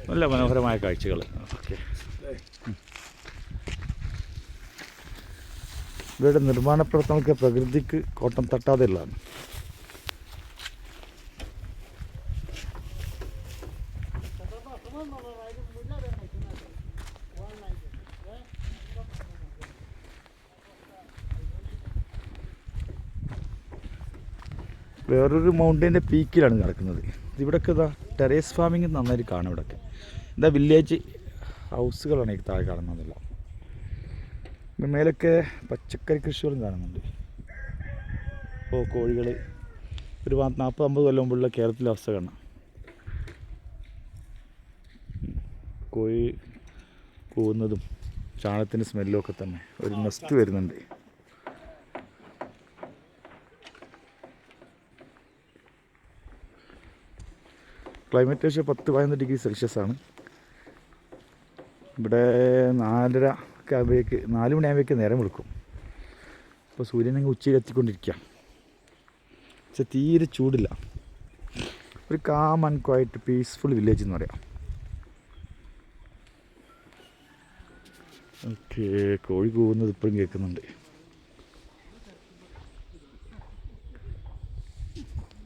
നല്ല മനോഹരമായ കാഴ്ചകൾ. ഓക്കെ, ഇവരുടെ നിർമ്മാണ പ്രവർത്തനങ്ങൾക്ക് പ്രകൃതിക്ക് കോട്ടം തട്ടാതെ ഉള്ളതാണ്. വേറൊരു മൗണ്ടൈൻ്റെ പീക്കിലാണ് കിടക്കുന്നത്. ഇവിടെയൊക്കെ ഇതാ ടെറേസ് ഫാമിങ് നന്നായിട്ട് കാണും. ഇവിടെയൊക്കെ എന്താ വില്ലേജ് ഹൗസുകളാണ് ഈ താഴെ കാണുന്നതല്ല. മേലൊക്കെ പച്ചക്കറി കൃഷികളും കാണുന്നുണ്ട്. ഇപ്പോൾ കോഴികൾ ഒരു 40-50 കൊല്ലം മുമ്പുള്ള കേരളത്തിലെ അവസ്ഥ കാണാം. കോഴി കൂവുന്നതും ചാണകത്തിൻ്റെ സ്മെല്ലും ഒക്കെ തന്നെ ഒരു നെസ്റ്റ് വരുന്നുണ്ട്. ക്ലൈമറ്റ് ഏകദേശം 10-15 ഡിഗ്രി സെൽഷ്യസ് ആണ്. ഇവിടെ 4:30 ഒക്കെ ആകുമ്പോഴേക്ക് 4 മണിയാകുമ്പോഴേക്ക് നേരം വെളുക്കും. ഇപ്പോൾ സൂര്യനങ്ങ് ഉച്ചയിൽ എത്തിക്കൊണ്ടിരിക്കുക. പക്ഷെ തീരെ ചൂടില്ല. ഒരു calm and quiet peaceful village എന്ന് പറയാം. ഓക്കെ, കോഴി കൂവുന്നത് ഇപ്പോഴും കേൾക്കുന്നുണ്ട്.